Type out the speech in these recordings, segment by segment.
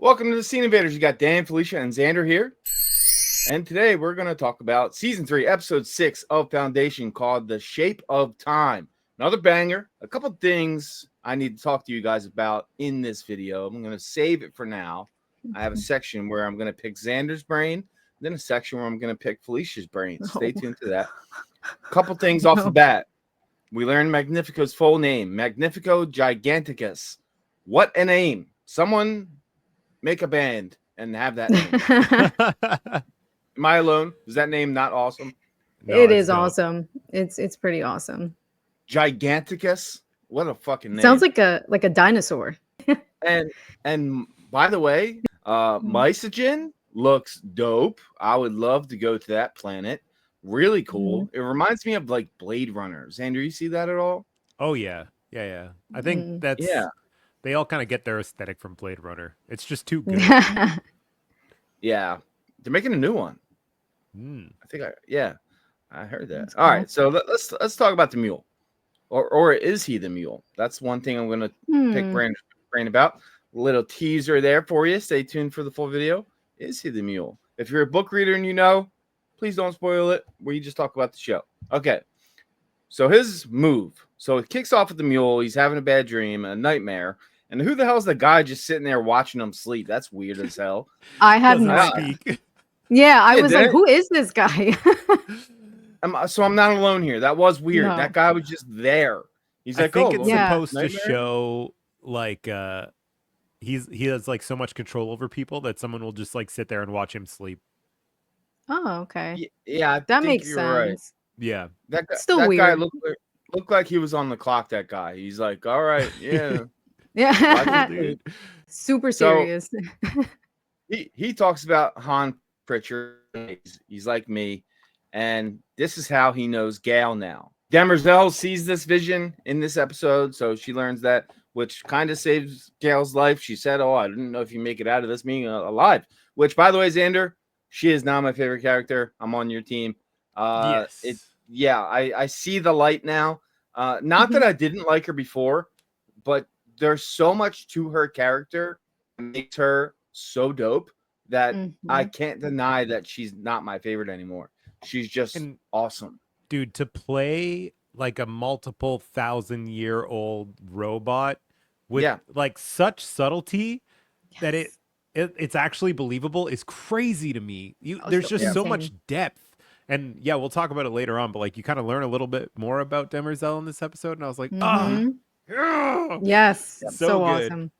Welcome to the Scene Invaders. You got Dan, Felicia, and Xander here. And today we're going to talk about Season 3, Episode 6 of Foundation called The Shape of Time. Another banger. A couple things I need to talk to you guys about in this video. I'm going to save it for now. I have a section where I'm going to pick Xander's brain, then a section where I'm going to pick Felicia's brain. Stay tuned to that. A couple things off the bat. We learned Magnifico's full name, Magnifico Giganticus. What a name. Someone make a band and have that name. Am I alone? Is that name not awesome? No, it is awesome. It's pretty awesome. Giganticus? What a fucking name. Sounds like a dinosaur. and by the way, Misogen looks dope. I would love to go to that planet. Really cool. It reminds me of like Blade Runner. Xander, you see that at all? Oh yeah. I think that's they all kind of get their aesthetic from Blade Runner. It's just too good. Yeah. They're making a new one. I think I heard that. That's all cool. Right, so let's talk about the mule. Or is he the mule? That's one thing I'm gonna pick brain about. Little teaser there for you. Stay tuned for the full video. Is he the mule? If you're a book reader and you know, please don't spoil it. We just talk about the show. Okay. So his move. So it kicks off with the mule. He's having a bad dream, a nightmare. And who the hell is the guy just sitting there watching him sleep? That's weird as hell. I had no speak. Yeah, I was like, who is this guy? So I'm not alone here. That was weird. No. That guy was just there. He's like, I think it's yeah. supposed to nightmare? show like he has like so much control over people that someone will just like sit there and watch him sleep. Oh, okay. Yeah, I That think makes you're sense. right. Yeah. That guy, Still that weird. guy looked like he was on the clock. That guy. He's like, all right, yeah. Yeah. Dude. Super So- serious. He talks about Han Pritchard. He's like me, and this is how he knows Gale now. Demerzel sees this vision in this episode, so she learns that, which kind of saves Gale's life. She said, "Oh, I didn't know if you make it out of this being alive." Which, by the way, Xander, she is now my favorite character. I'm on your team. Yes. I see the light now. Not that I didn't like her before, but there's so much to her character that makes her so dope that I can't deny that she's not my favorite anymore. She's just awesome. Dude, to play like a multiple 1,000-year-old robot with like such subtlety that it's actually believable is crazy to me. There's just so much depth. And yeah, we'll talk about it later on, but like you kind of learn a little bit more about Demerzel in this episode, and I was like, Yes. So good. Awesome.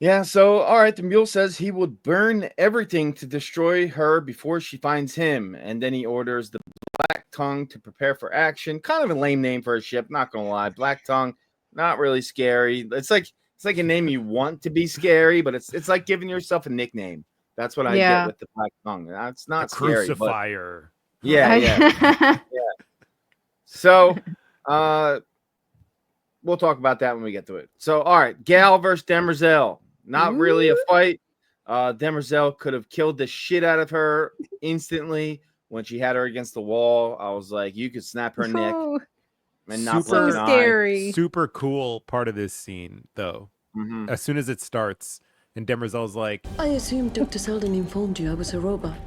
Yeah, so all right, the mule says he would burn everything to destroy her before she finds him, and then he orders the Black Tongue to prepare for action. Kind of a lame name for a ship, not gonna lie. Black Tongue, not really scary. It's like a name you want to be scary, but it's like giving yourself a nickname. That's what I get with the Black Tongue. It's not scary. Crucifier. But yeah. So, we'll talk about that when we get to it. So, all right, Gale versus Demerzel. Not really a fight. Demerzel could have killed the shit out of her instantly when she had her against the wall. I was like, you could snap her neck and not Super blink an eye. Scary. Super cool part of this scene, though. As soon as it starts, and Demerzel's like, I assumed Dr. Selden informed you I was a robot.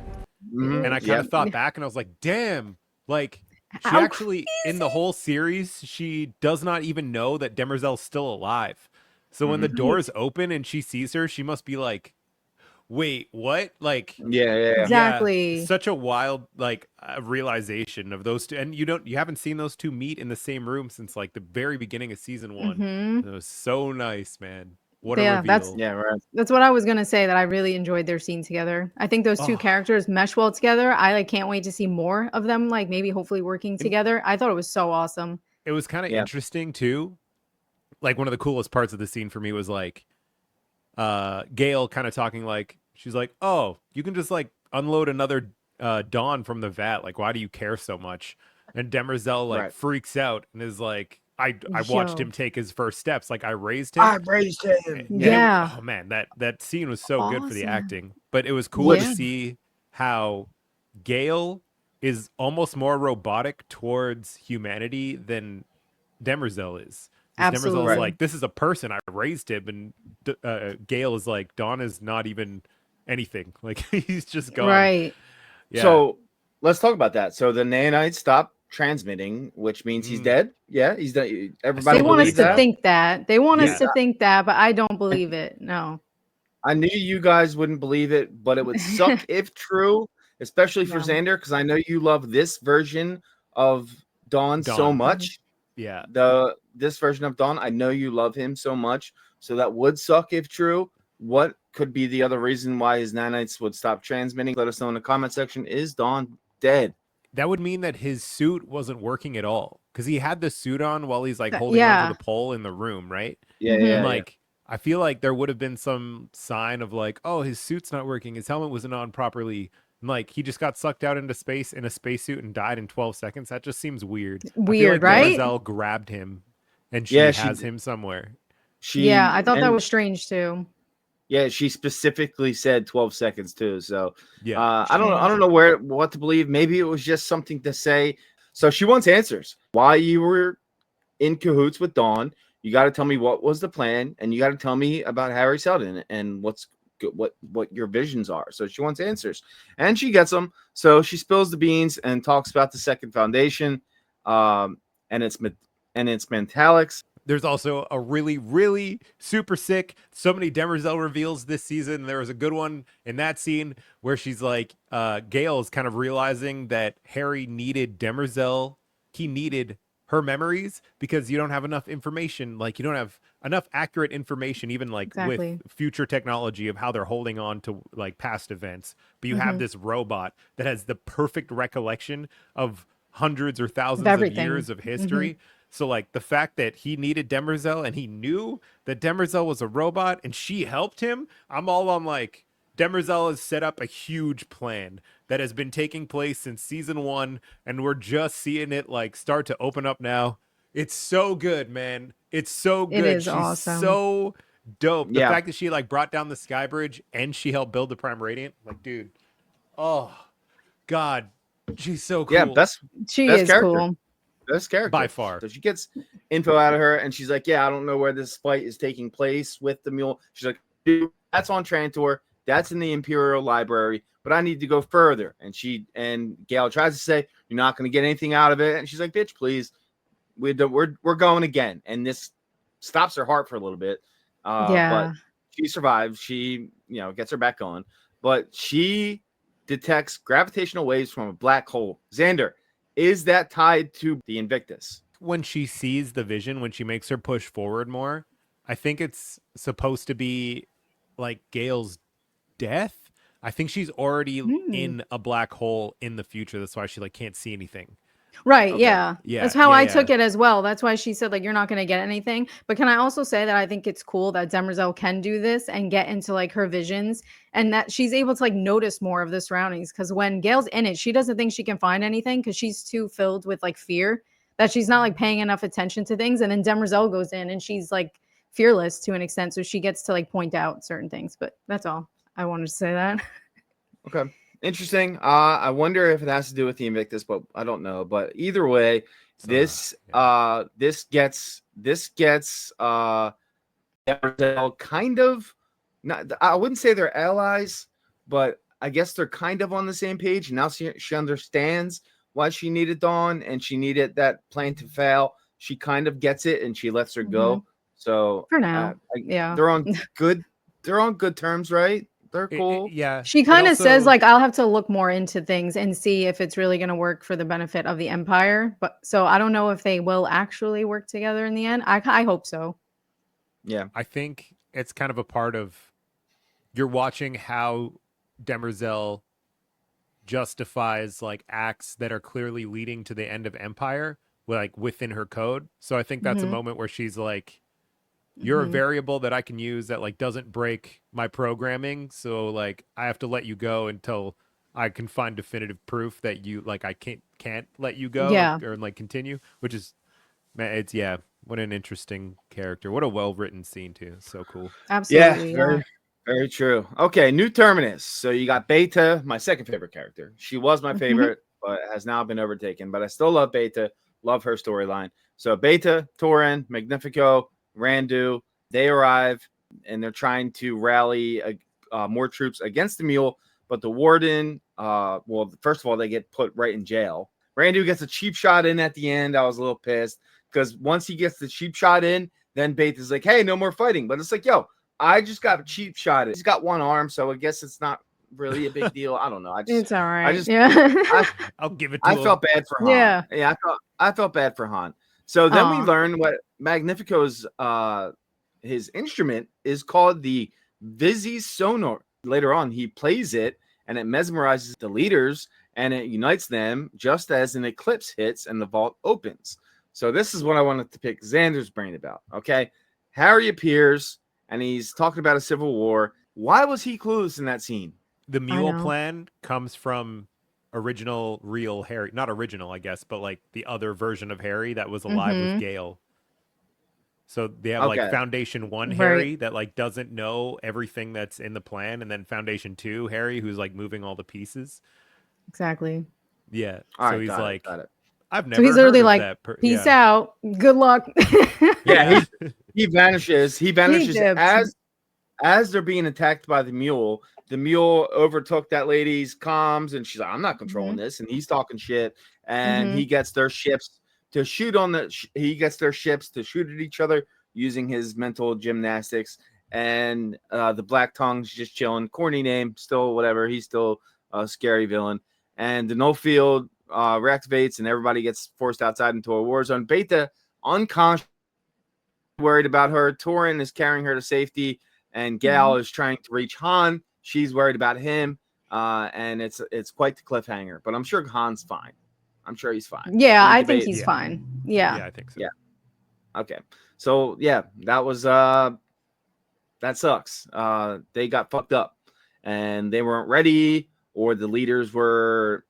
and I kind of thought back, and I was like, damn, like she actually in the whole series, she does not even know that Demerzel's still alive. So when the doors open and she sees her, she must be like, wait, what? Like, Exactly. yeah, such a wild like realization of those two, and you haven't seen those two meet in the same room since like the very beginning of season 1. It was so nice, man. What a reveal. That's what I was gonna say, that I really enjoyed their scene together. I think those two characters mesh well together. I like can't wait to see more of them, like maybe hopefully working together. I thought it was so awesome. It was kind of interesting too. Like one of the coolest parts of the scene for me was like Gale kind of talking like, she's like, oh, you can just like unload another Dawn from the vat. Like, why do you care so much? And Demerzel like freaks out and is like, I watched him take his first steps. Like I raised him. Yeah. Oh man, that scene was so good for the acting. But it was cool to see how Gale is almost more robotic towards humanity than Demerzel is. Demerzel's Absolutely. like, this is a person. I raised him. And Gale is like, Dawn is not even anything. Like, he's just gone. Right. Yeah. So let's talk about that. So the nanites stopped transmitting, which means he's dead. Yeah, he's dead. Everybody They want us believes to that. think that. They want Yeah. us to think that, but I don't believe it. No. I knew you guys wouldn't believe it, but it would suck if true, especially for Yeah. Xander, because I know you love this version of Dawn so Dawn. much. Yeah. This version of Dawn, I know you love him so much, so that would suck if true. What could be the other reason why his nanites would stop transmitting? Let us know in the comment section. Is Dawn dead? That would mean that his suit wasn't working at all because he had the suit on while he's like holding Yeah. onto the pole in the room, right? Yeah, Mhm. yeah, And yeah. like, I feel like there would have been some sign of like, oh, his suit's not working. His helmet wasn't on properly. And like, he just got sucked out into space in a spacesuit and died in 12 seconds. That just seems weird. I feel Weird, like right? Demerzel grabbed him and she Yeah, she has did. him somewhere. Yeah, I thought that and- was strange too. Yeah, she specifically said 12 seconds too. So Yeah. I don't know what to believe. Maybe it was just something to say. So she wants answers. Why you were in cahoots with Dawn? You got to tell me what was the plan, and you got to tell me about Harry Seldon and what your visions are. So she wants answers, and she gets them. So she spills the beans and talks about the second foundation, and its mentalics. There's also a really, really super sick. So many Demerzel reveals this season. There was a good one in that scene where she's like, Gale is kind of realizing that Harry needed Demerzel. He needed her memories because you don't have enough information. Like, you don't have enough accurate information, even like Exactly. with future technology of how they're holding on to like past events. But you have this robot that has the perfect recollection of hundreds or thousands of everything. years of history. So, like, the fact that he needed Demerzel and he knew that Demerzel was a robot and she helped him, I'm all on, like, Demerzel has set up a huge plan that has been taking place since season 1, and we're just seeing it, like, start to open up now. It's so good, man. It's so good. It is She's awesome. so dope. The Yeah. fact that she, like, brought down the Sky Bridge and she helped build the Prime Radiant, like, dude. Oh, God. She's so cool. Yeah, best She Best is character. cool. best character By far. So she gets info out of her, and she's like, "Yeah, I don't know where this fight is taking place with the mule." She's like, "Dude, that's on Trantor. That's in the Imperial Library, but I need to go further." And Gale tries to say, "You're not going to get anything out of it," and she's like, "Bitch, please, we're going again." And this stops her heart for a little bit. But she survives. She gets her back on, but she detects gravitational waves from a black hole. Xander, is that tied to the Invictus? When she sees the vision, when she makes her push forward more, I think it's supposed to be like Gale's death. I think she's already in a black hole in the future. That's why she like can't see anything. Right. Okay. Yeah. Yeah, That's how yeah, I yeah. took it as well. That's why she said, like, you're not going to get anything. But can I also say that I think it's cool that Demerzel can do this and get into like her visions, and that she's able to like notice more of the surroundings. Because when Gale's in it, she doesn't think she can find anything because she's too filled with like fear that she's not like paying enough attention to things. And then Demerzel goes in and she's like fearless to an extent. So she gets to like point out certain things. But that's all I wanted to say that. Okay. Interesting. I wonder if it has to do with the Invictus, but I don't know. But either way, this gets Demerzel kind of, not, I wouldn't say they're allies, but I guess they're kind of on the same page. Now she understands why she needed Dawn and she needed that plan to fail. She kind of gets it and she lets her go. So For now. Yeah. they're on good terms, right? They're cool. Yeah. She It kind of says also- like, I'll have to look more into things and see if it's really going to work for the benefit of the Empire. But so I don't know if they will actually work together in the end. I hope so. Yeah. I think it's kind of a part of you're watching how Demerzel justifies like acts that are clearly leading to the end of Empire, like within her code. So I think that's a moment where she's like, you're a variable that I can use that like doesn't break my programming. So like I have to let you go until I can find definitive proof that you like I can't let you go or like continue, which is, man, it's what an interesting character. What a well-written scene too. So cool. Absolutely. Very, very true. Okay, new Terminus. So you got Beta, my second favorite character. She was my favorite, but has now been overtaken. But I still love Beta. Love her storyline. So Beta, Torin, Magnifico, Randu, they arrive and they're trying to rally more troops against the Mule. But the Warden, well, first of all, they get put right in jail. Randu gets a cheap shot in at the end. I was a little pissed because once he gets the cheap shot in, then Beta's like, hey, no more fighting. But it's like, yo, I just got a cheap shot. He's got one arm, so I guess it's not really a big deal. I don't know. It's all right. I'll give it to I him. felt bad for Han. Yeah. I felt bad for Han. So then we Aw. learn what Magnifico's his instrument is called the Vizzy Sonar. Later on, he plays it and it mesmerizes the leaders and it unites them just as an eclipse hits and the vault opens. So this is what I wanted to pick Xander's brain about. Okay. Harry appears and he's talking about a civil war. Why was he clueless in that scene? The Mule know. plan comes from original real Harry, not original, I guess, but like the other version of Harry that was alive with Gale. So they have like Okay. Foundation 1 Right. Harry that like doesn't know everything that's in the plan, and then Foundation 2 Harry who's like moving all the pieces. Exactly. Yeah. All so right, he's got it, like, got it. I've never So he's heard literally of like, that. peace out. Good luck. Yeah, he vanishes. He vanishes dips. as they're being attacked by the Mule. The Mule overtook that lady's comms, and she's like, "I'm not controlling this." And he's talking shit, and he gets their ships to shoot on the. He gets their ships to shoot at each other using his mental gymnastics. And the Black Tongue's just chilling. Corny name, still whatever. He's still a scary villain. And the No Field reactivates, and everybody gets forced outside into a war zone. Beta unconscious, worried about her. Torin is carrying her to safety, and Gal is trying to reach Han. She's worried about him, and it's quite the cliffhanger. But I'm sure Han's fine. I'm sure he's fine. Yeah, Any I think debate? he's Yeah. fine. Yeah. Yeah, I think so. Yeah. Okay. So yeah, that was that sucks. They got fucked up, and they weren't ready, or the leaders were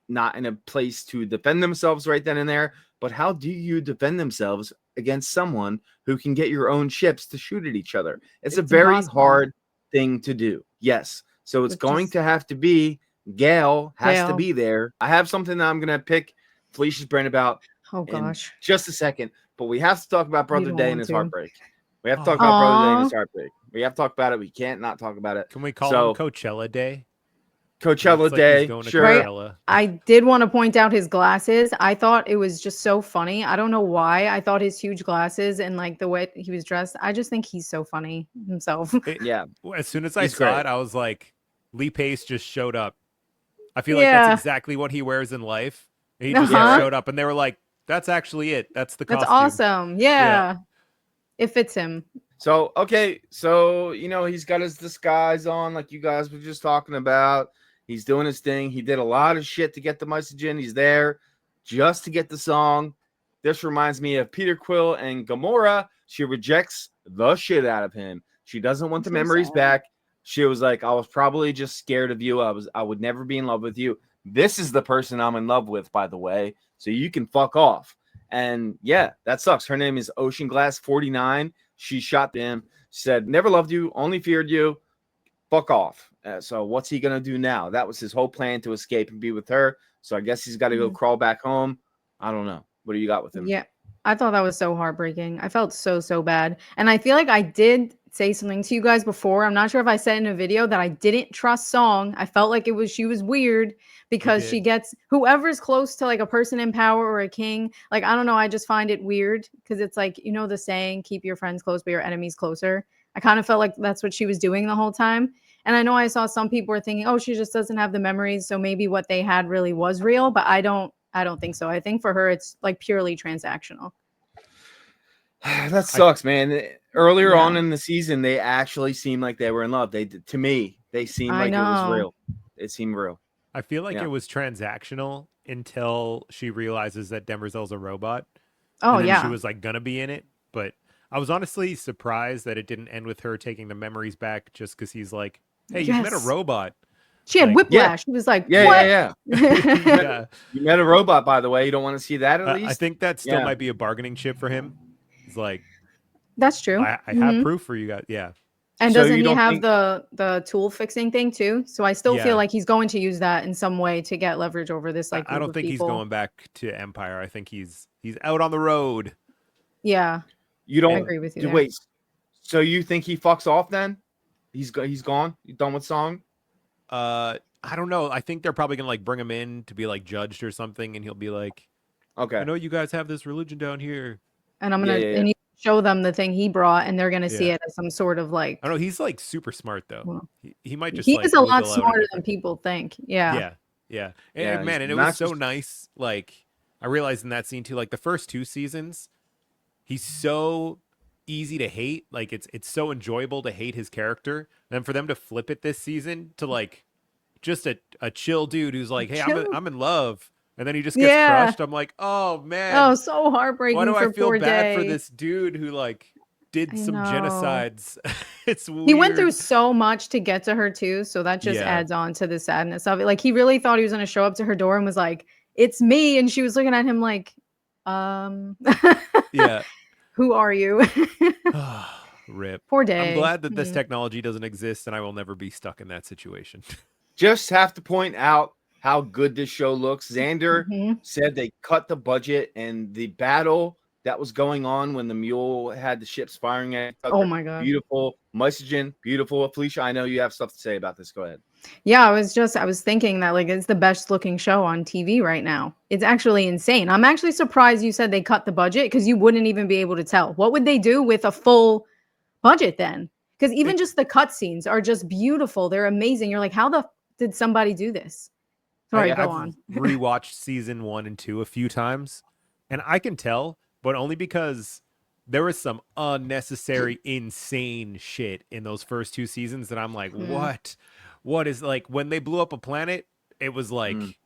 not in a place to defend themselves right then and there. But how do you defend themselves against someone who can get your own ships to shoot at each other? It's a very impossible. hard thing to do. Yes. So it's But going just- to have to be Gale has to Gale. be there. I have something that I'm going to pick Felicia's brain about Oh in gosh. just a second, but we have to talk about Brother don't Day and want his to. heartbreak. We have to talk about Brother Day and his Aw. heartbreak. We have to talk about it. We can't not talk about it. Can we call So- him Coachella Day? Coachella Looks like Day, he's going to sure. Right. Coachella. I did want to point out his glasses. I thought it was just so funny. I don't know why. I thought his huge glasses and like the way he was dressed. I just think he's so funny himself. Yeah, As soon as I He's saw great. it, I was like, Lee Pace just showed up. I feel like Yeah. that's exactly what he wears in life. He just Uh-huh. showed up, and they were like, "That's actually it. That's the That's costume." awesome. Yeah. It fits him. So okay, so he's got his disguise on, like you guys were just talking about. He's doing his thing. He did a lot of shit to get the Misogen. He's there just to get the song. This reminds me of Peter Quill and Gamora. She rejects the shit out of him. She doesn't want the so memories sad. back. She was like, I was probably just scared of you. I would never be in love with you. This is the person I'm in love with, by the way. So you can fuck off. And yeah, that sucks. Her name is Ocean Glass 49. She shot him. She said, never loved you, only feared you. Fuck off. So what's he gonna do now? That was his whole plan, to escape and be with her. So I guess he's got to go crawl back home. I don't know. What do you got with him? Yeah. I thought that was so heartbreaking. I felt so bad. And I feel like I did say something to you guys before. I'm not sure if I said in a video that I didn't trust Song. I felt like she was weird because she did. gets whoever's close to like a person in power or a king. Like, I don't know. I just find it weird because it's like, the saying, keep your friends close, but your enemies closer. I kind of felt like that's what she was doing the whole time. And I know I saw some people were thinking, oh, she just doesn't have the memories. So maybe what they had really was real, but I don't think so. I think for her, it's like purely transactional. That sucks, man. Earlier Yeah. on in the season, they actually seemed like they were in love. To me, they seemed I like it was know. real. It seemed real. I feel like Yeah. it was transactional until she realizes that Demerzel's a robot. Oh, and then yeah. she was like gonna be in it, but I was honestly surprised that it didn't end with her taking the memories back, just because he's like, "Hey, you met a Yes. robot." She had like- whiplash. She was like, Yeah, what? yeah. Yeah, You met a robot, by the way. You don't want to see that at least? I think that still Yeah. might be a bargaining chip for him. It's like, That's true. I have Mhm. proof for you guys. Yeah, And So doesn't you he don't have think- the tool fixing thing too? So I still Yeah. feel like he's going to use that in some way to get leverage over this like I group don't of think he's people. going back to Empire. I think he's out on the road. Yeah, You I don't agree with you do there. wait. So you think he fucks off then? He's gone. You done with Song? I don't know. I think they're probably gonna like bring him in to be like judged or something, and he'll be like, Okay. I know you guys have this religion down here. And I'm Yeah, gonna yeah, yeah. and you show them the thing he brought, and they're gonna see Yeah. it as some sort of I don't know. like. He's like super smart though. Well, He might just he is like a lot wiggle out a smarter than different. people think. Yeah. Yeah, yeah, Yeah, and he's man, and it was not so just nice. Like I realized in that scene too, like the first 2 seasons, he's so easy to hate. Like it's so enjoyable to hate his character. And then for them to flip it this season to like just a chill dude who's like, hey, Chill. I'm in love, and then he just gets Yeah. crushed. I'm like, oh man, Oh, so why heartbreaking do I for feel poor bad for Day. this dude who like did I some know. genocides? It's He went through weird. so much to get to her too, so that just Yeah, adds on to the sadness of it. Like he really thought he was gonna show up to her door and was like, "It's me," and she was looking at him like, um, yeah. who are you? Rip. Poor I'm Day. glad that this technology doesn't exist and I will never be stuck in that situation. just have to point out how good this show looks. Xander Mhm. said they cut the budget, and the battle that was going on when the mule had the ships firing at each Oh other. my god. Beautiful. Misogen, beautiful. Felicia, I know you have stuff to say about this. Go ahead. Yeah, I was thinking that like it's the best looking show on TV right now. It's actually insane. I'm actually surprised you said they cut the budget because you wouldn't even be able to tell. What would they do with a full budget then? Because even It, just the cutscenes are just beautiful. They're amazing. You're like, how the did somebody do this? Sorry, go I've on. rewatched season 1 and 2 a few times, and I can tell, but only because there was some unnecessary, insane shit in those first 2 seasons that I'm like, Mm, what? What is like when they blew up a planet? It was Mm. like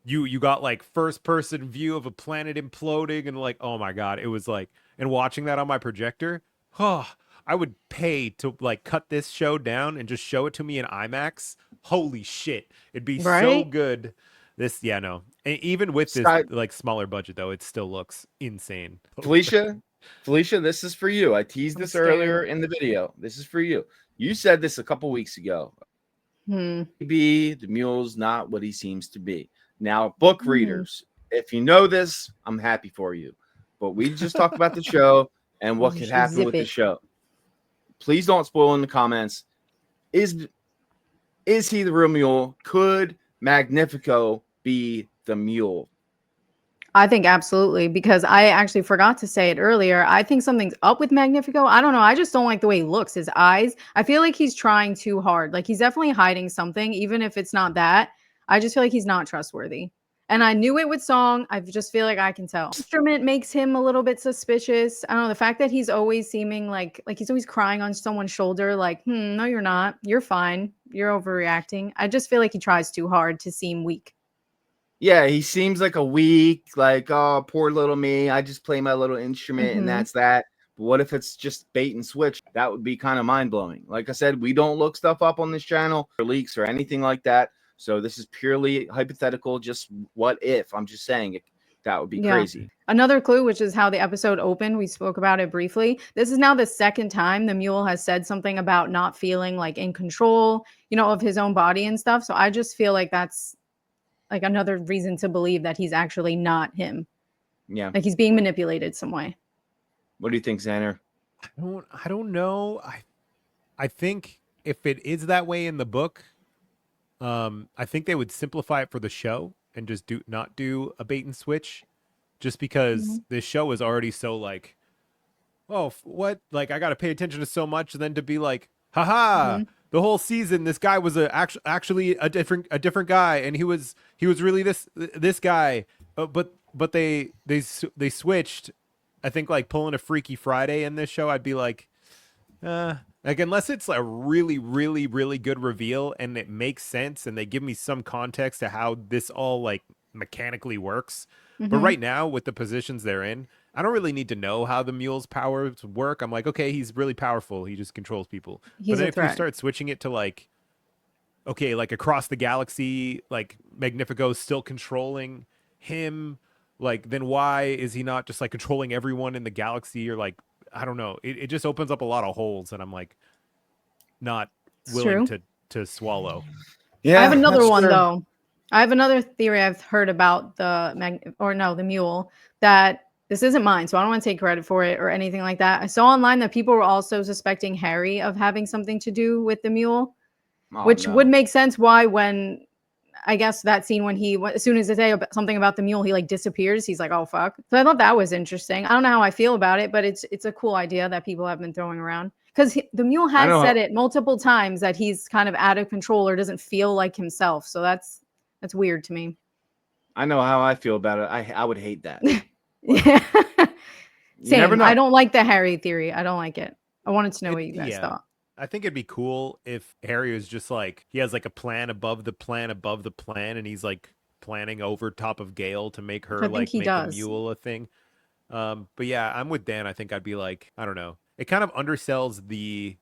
you got like first person view of a planet imploding, and like, oh my god, it was like, and watching that on my projector, oh, I would pay to like cut this show down and just show it to me in IMAX. Holy shit, it'd be so right? good. This, yeah, no, and even with this Side, like smaller budget though, it still looks insane. Felicia, Felicia, this is for you. I teased I'm this scared. earlier in the video. This is for you. You said this a couple weeks ago. Hmm. Maybe the mule's not what he seems to be. Now, book Hmm. readers, if you know this, I'm happy for you. But we just talked about the show and what could happen Zip with the it. show. Please don't spoil in the comments. Is he the real mule? Could Magnifico be the mule? I think absolutely because I actually forgot to say it earlier. I think something's up with Magnifico. I don't know. I just don't like the way he looks. His eyes. I feel like he's trying too hard. Like he's definitely hiding something, even if it's not that. I just feel like he's not trustworthy. And I knew it with Song. I just feel like I can tell. Instrument makes him a little bit suspicious. I don't know. The fact that he's always seeming like he's always crying on someone's shoulder, like, no, you're not. You're fine. You're overreacting. I just feel like he tries too hard to seem weak. Yeah, he seems like a weak, like, oh, poor little me. I just play my little instrument and Hmm. that's that. But what if it's just bait and switch? That would be kind of mind blowing. Like I said, we don't look stuff up on this channel or leaks or anything like that. So this is purely hypothetical. Just what if? I'm just saying it. That would be Yeah. crazy. Another clue, which is how the episode opened, we spoke about it briefly. This is now the second time the mule has said something about not feeling like in control, of his own body and stuff. So I just feel like that's like another reason to believe that he's actually not him. Yeah. Like he's being manipulated some way. What do you think, Xander? I don't know. I think if it is that way in the book, I think they would simplify it for the show and just not do a bait and switch, just because this show is already so like, oh, what? Like I got to pay attention to so much, and then to be like, haha, the whole season this guy was actually a different guy, and he was really this guy, but they switched. I think like pulling a Freaky Friday in this show, I'd be like unless it's a really, really, really good reveal and it makes sense and they give me some context to how this all like mechanically works. But right now with the positions they're in, I don't really need to know how the mule's powers work. I'm like, okay, he's really powerful. He just controls people. He's But then a if you threat. start switching it to like, okay, like across the galaxy, like Magnifico's still controlling him, like then why is he not just like controlling everyone in the galaxy? Or like, I don't know. It just opens up a lot of holes and I'm like not It's willing true. to swallow. Yeah, I have another that's one fair. though. I have another theory I've heard about the mule that this isn't mine, so I don't want to take credit for it or anything like that. I saw online that people were also suspecting Harry of having something to do with the mule, Oh, which no. would make sense why when I guess that scene when he, as soon as they say something about the mule, he like disappears. He's like, oh, fuck. So I thought that was interesting. I don't know how I feel about it, but it's a cool idea that people have been throwing around. Because the mule has said it multiple times that he's kind of out of control or doesn't feel like himself. So that's weird to me. I know how I feel about it. I would hate that. Yeah. You never Same. know. I don't like the Harry theory. I don't like it. I wanted to know what you guys thought. I think it'd be cool if Harry was just like, he has like a plan above the plan above the plan, and he's like planning over top of Gale to make her like make the mule a thing. But yeah, I'm with Dan. I think I'd be like, I don't know. It kind of undersells the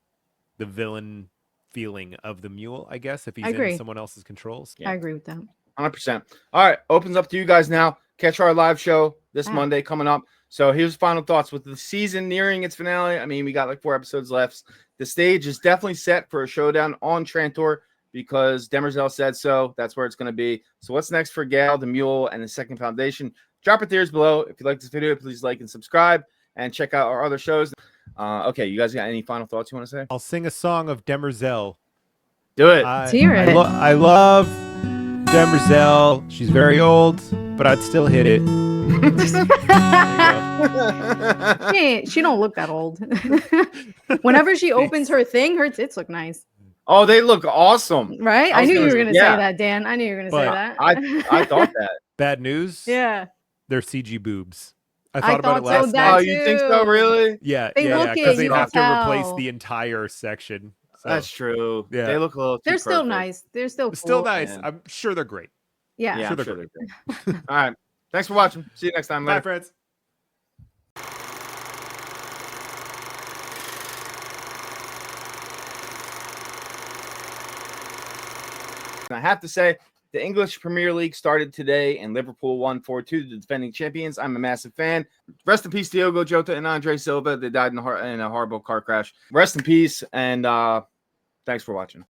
villain feeling of the mule, I guess, if he's in someone else's controls. Yeah. I agree with that. 100%. All right, opens up to you guys now. Catch our live show this Monday coming up. So here's final thoughts with the season nearing its finale. I mean, we got like 4 episodes left. The stage is definitely set for a showdown on Trantor because Demerzel said so. That's where it's going to be. So what's next for Gale, the Mule, and the Second Foundation? Drop your theories below. If you like this video, please like and subscribe and check out our other shows. Okay, you guys got any final thoughts you want to say? I'll sing a song of Demerzel. Do it. Let's hear it. I love Demerzel. She's very old, but I'd still hit it. She don't look that old. Whenever she opens her thing, her tits look nice. Oh, they look awesome. Right? I knew you were going to say that, Dan. I knew you were going to say that. I thought that. Bad news? Yeah. They're CG boobs. I thought about it so last night. Oh, you think so, really? Yeah, yeah, because they'd have to replace the entire section. So, that's true. Yeah. They look a little too They're still perfect. nice. They're still cool. Still nice. Yeah. I'm sure they're great. Yeah. Yeah, I'm I'm sure sure they're great. All right. Thanks for watching. See you next time. Later. Bye, friends. I have to say, the English Premier League started today, and Liverpool won 4-2, the defending champions. I'm a massive fan. Rest in peace, Diogo Jota and Andre Silva. They died in a horrible car crash. Rest in peace, and thanks for watching.